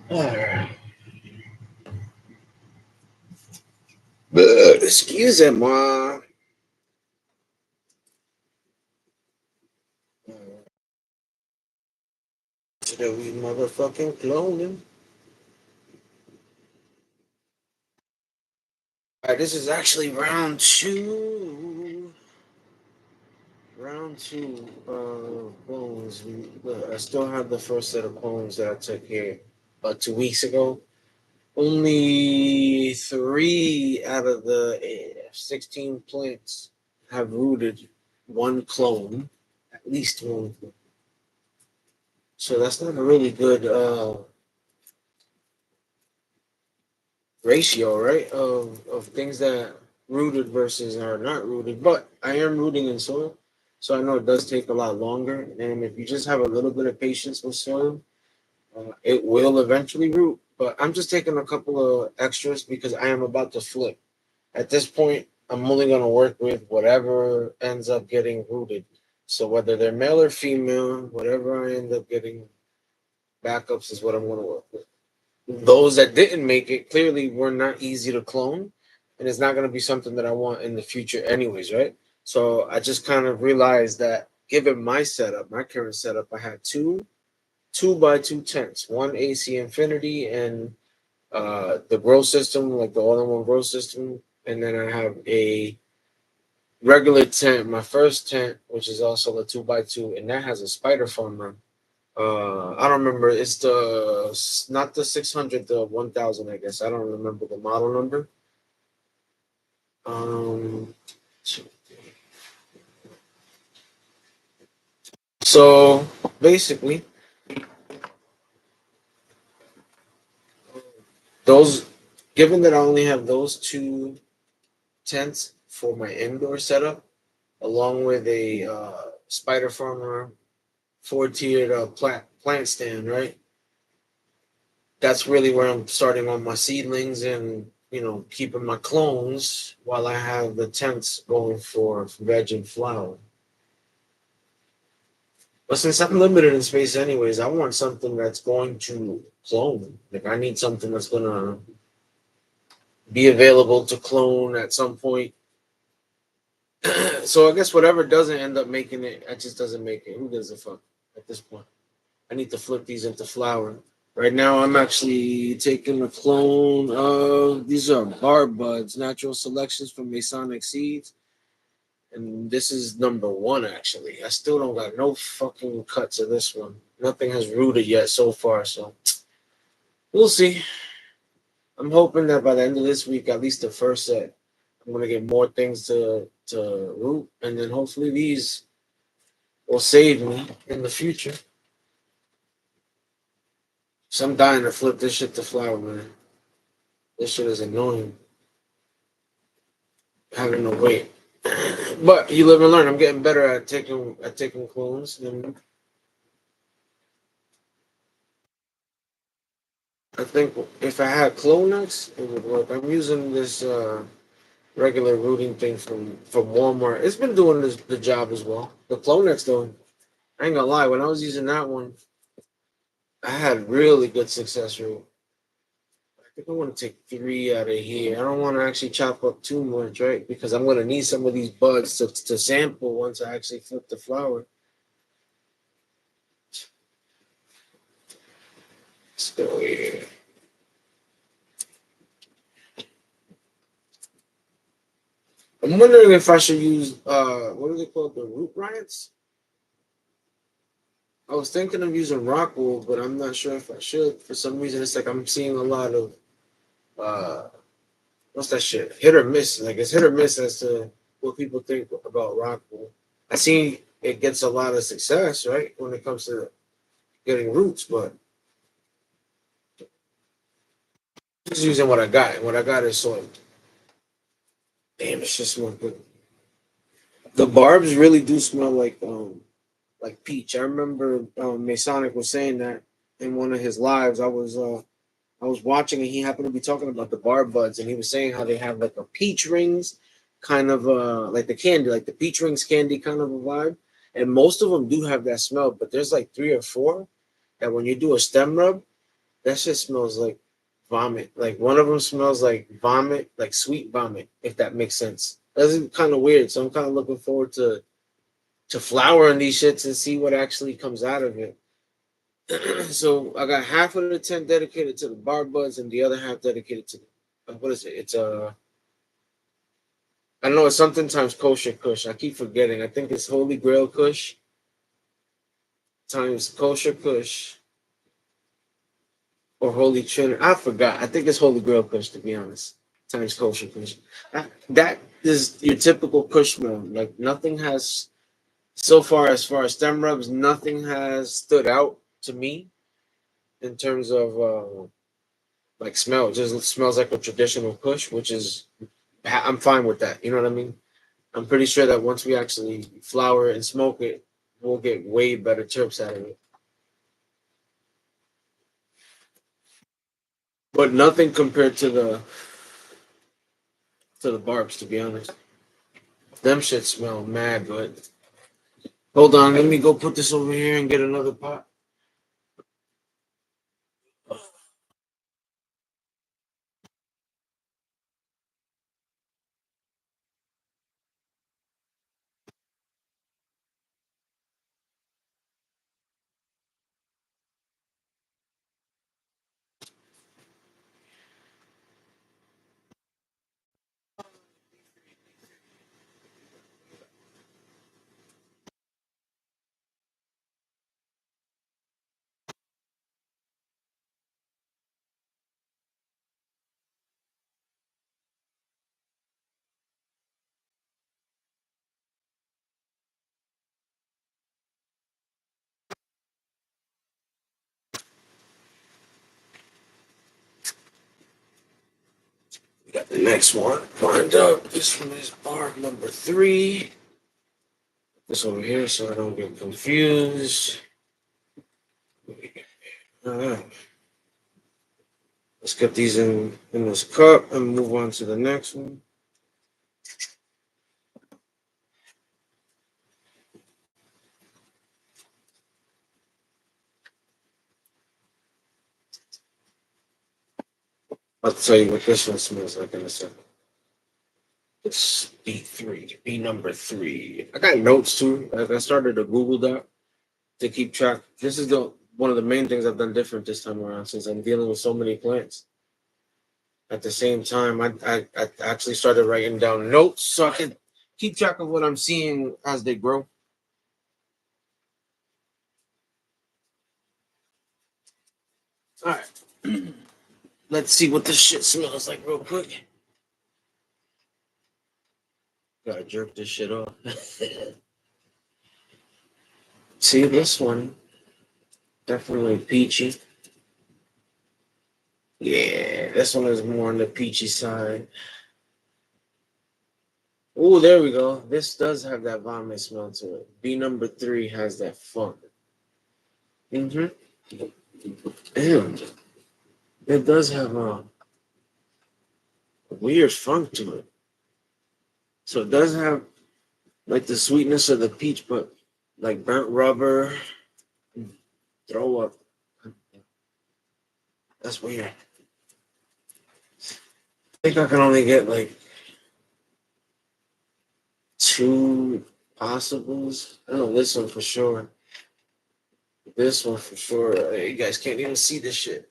Alright. Excusez-moi. Today we motherfucking cloning. Alright, this is actually round two. Round two clones. I still have the first set of clones that I took here about 2 weeks ago. Only 3 out of the 16 plants have rooted one clone, at least one. So that's not a really good ratio, right? Of things that rooted versus are not rooted. But I am rooting in soil, so I know it does take a lot longer. And if you just have a little bit of patience with soil, it will eventually root. But I'm just taking a couple of extras because I am about to flip. At this point, I'm only going to work with whatever ends up getting rooted. So whether they're male or female, whatever I end up getting backups is what I'm going to work with. Those that didn't make it clearly were not easy to clone, and it's not going to be something that I want in the future, anyways, right? So I just kind of realized that given my setup, my current setup, I had two by two tents, one AC Infinity and the grow system, like the all-in-one grow system, and then I have a regular tent, my first tent, which is also a 2x2, and that has a spider farmer. I don't remember. It's the not the 600, the 1000. I guess I don't remember the model number. Um, so basically, those. Given that I only have those two tents for my indoor setup, along with a spider farmer 4-tiered plant stand, right? That's really where I'm starting on my seedlings and keeping my clones while I have the tents going for veg and flower. But since I'm limited in space anyways, I want something that's going to clone. Like I need something that's gonna be available to clone at some point. So I guess whatever doesn't end up making it, it just doesn't make it. Who gives a fuck at this point? I need to flip these into flower. Right now, I'm actually taking a clone of these are barb buds, natural selections from Masonic seeds, and this is number one. Actually, I still don't got no fucking cuts of this one. Nothing has rooted yet so far, so we'll see. I'm hoping that by the end of this week, at least the first set, I'm gonna get more things to root, and then hopefully these will save me in the future. So I'm dying to flip this shit to flower, man. This shit is annoying. Having to wait. But you live and learn. I'm getting better at taking clones. And I think if I had Clonex, it would work. I'm using this regular rooting thing from Walmart. It's been doing the job as well. The Clonex though, I ain't gonna lie. When I was using that one, I had really good success rate. I think I want to take 3 out of here. I don't want to actually chop up too much, right? Because I'm gonna need some of these buds to sample once I actually flip the flower. So yeah. I'm wondering if I should use what are they called? The root riots? I was thinking of using rock wool, but I'm not sure if I should. For some reason, it's like I'm seeing a lot of uh, what's that shit? Hit or miss. Like it's hit or miss as to what people think about rock wool. I see it gets a lot of success, right, when it comes to getting roots, but just using what I got. And what I got is soil. Damn, it just smells good. The barbs really do smell like peach. I remember Masonic was saying that in one of his lives. I was watching and he happened to be talking about the barb buds and he was saying how they have like a peach rings kind of like the candy, like the peach rings candy kind of a vibe. And most of them do have that smell, but there's like three or four that when you do a stem rub, that shit smells like vomit. Like one of them smells like vomit, like sweet vomit, if that makes sense. That's kind of weird. So I'm kind of looking forward to flowering these shits and see what actually comes out of it. So I got half of the tent dedicated to the barb buds and the other half dedicated to what is it? It's I don't know, it's something times kosher kush. I keep forgetting. I think it's Holy Grail Kush times kosher kush or Holy Trinity. I forgot. I think it's Holy Grail Kush to be honest. Times kosher kush. That is your typical kush smell. Like nothing has so far as stem rubs, nothing has stood out to me in terms of like smell. It just smells like a traditional kush, which is I'm fine with that. You know what I mean? I'm pretty sure that once we actually flour it and smoke it, we'll get way better terps out of it. But nothing compared to the barbs, to be honest. Them shit smell mad good. Hold on, let me go put this over here and get another pot. We got the next one lined up. This one is barb number 3. This over here so I don't get confused. Alright. Let's get these in this cup and move on to the next one. I'll tell you what this one smells like in a second. It's B3, B number 3. I got notes too. I started a Google Doc to keep track. This is the one of the main things I've done different this time around since I'm dealing with so many plants. At the same time, I actually started writing down notes so I can keep track of what I'm seeing as they grow. All right. Let's see what this shit smells like real quick. Gotta jerk this shit off. See this one? Definitely peachy. Yeah, this one is more on the peachy side. Oh, there we go. This does have that vomit smell to it. B number 3 has that funk. Mm-hmm. Damn. It does have a weird funk to it. So it does have like the sweetness of the peach, but like burnt rubber, throw up. That's weird. I think I can only get like 2 possibles. I know this one for sure. This one for sure. Hey, you guys can't even see this shit.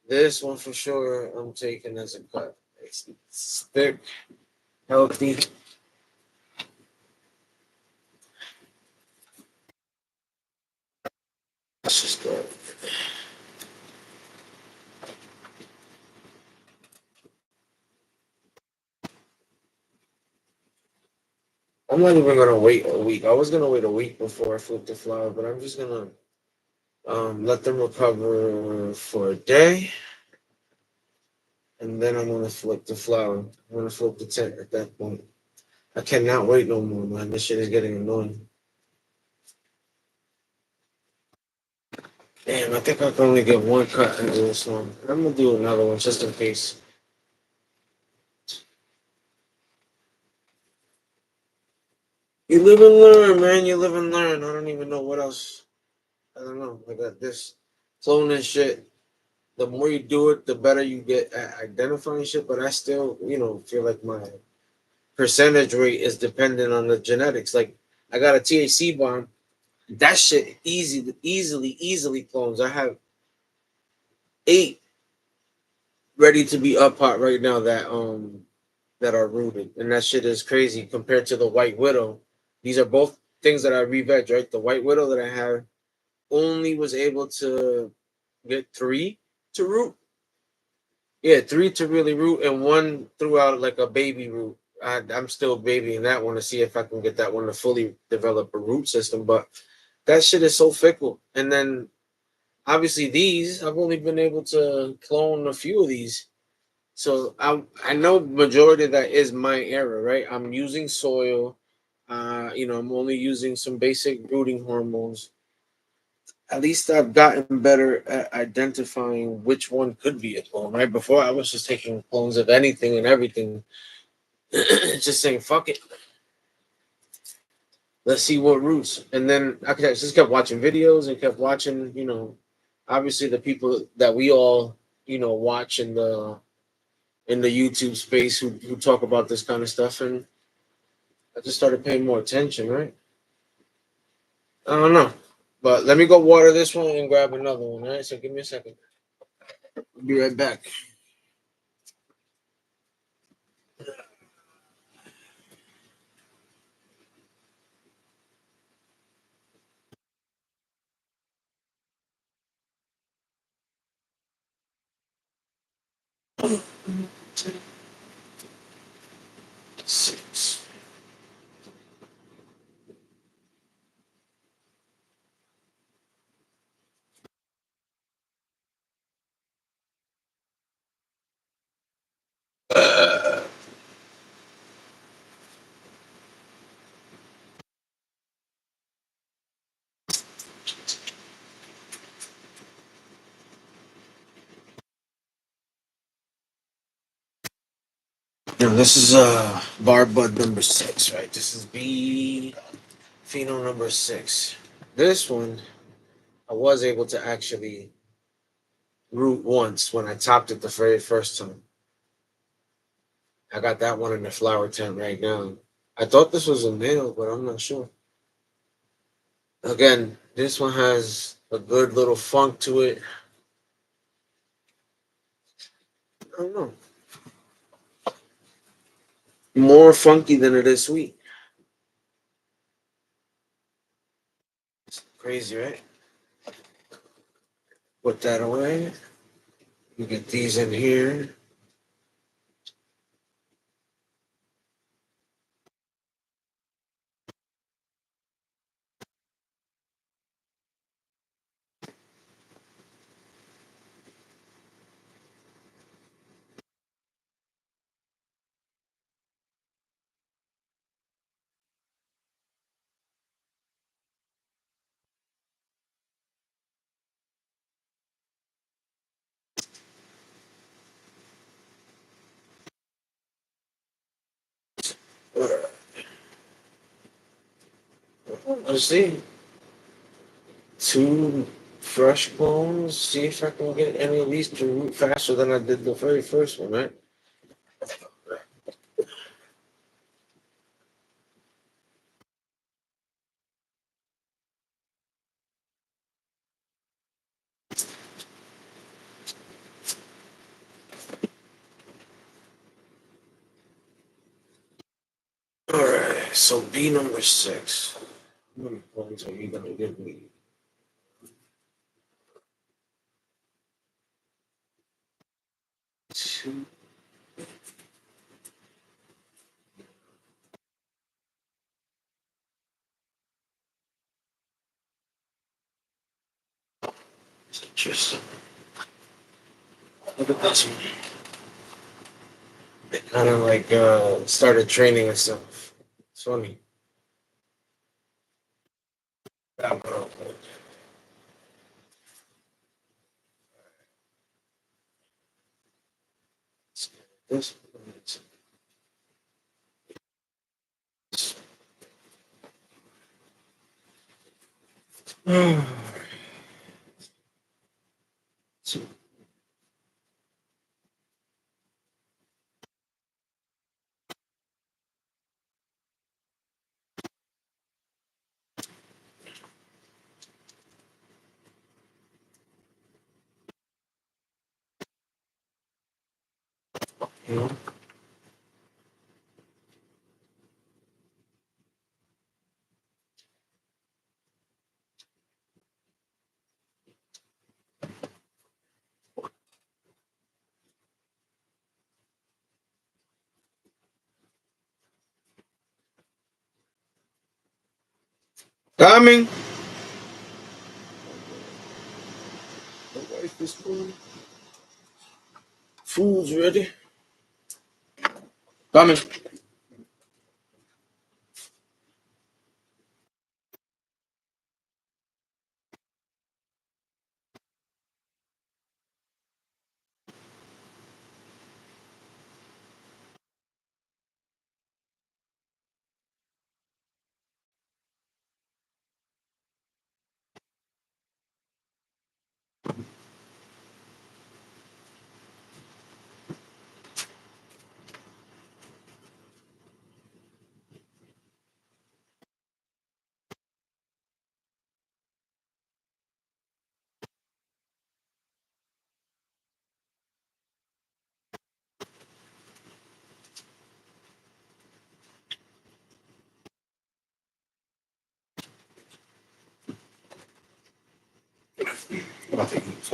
This one for sure. I'm taking as a cut. It's thick, healthy. That's just good. I'm not even gonna wait a week. I was gonna wait a week before I flip the flower, but I'm just gonna let them recover for a day, and then I'm gonna flip the flower. I'm gonna flip the tent at that point. I cannot wait no more, man. This shit is getting annoying. Damn, I think I can only get one cut into this one. I'm gonna do another one just in case. You live and learn, man. You live and learn. I don't even know what else. I don't know. I got this cloning shit. The more you do it, the better you get at identifying shit. But I still, feel like my percentage rate is dependent on the genetics. Like I got a THC bomb. That shit easily clones. I have 8 ready to be up hot right now that are rooted, and that shit is crazy compared to the White Widow. These are both things that I re-veg, right? The White Widow that I have only was able to get 3 to root. Yeah, 3 to really root, and 1 threw out like a baby root. I'm still babying that one to see if I can get that one to fully develop a root system, but that shit is so fickle. And then obviously these, I've only been able to clone a few of these. So I know majority of that is my error, right? I'm using soil. I'm only using some basic rooting hormones. At least I've gotten better at identifying which one could be a clone, right? Before I was just taking clones of anything and everything, just saying fuck it, let's see what roots. And then just kept watching videos and kept watching, obviously the people that we all, watch in the YouTube space who talk about this kind of stuff, and I just started paying more attention, right? I don't know. But let me go water this one and grab another one, all right? So give me a second. I'll be right back. Six. Now this is bar bud number 6, right? This is B Pheno number 6. This one I was able to actually root once when I topped it the very first time. I got that one in the flower tent right now. I thought this was a male, but I'm not sure. Again, this one has a good little funk to it. I don't know. More funky than it is sweet. Crazy, right? Put that away. You get these in here. Let's see. 2 fresh clones. See if I can get any of these to root faster than I did the very first one, right? Alright, so B number 6. How many clones are you gonna give me? two. It's interesting. Look at this one. They kind of like started training and stuff. It's funny. This. You know? Coming. The wife is calling. Food's ready. Coming.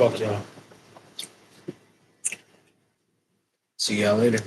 Fuck y'all. See y'all later.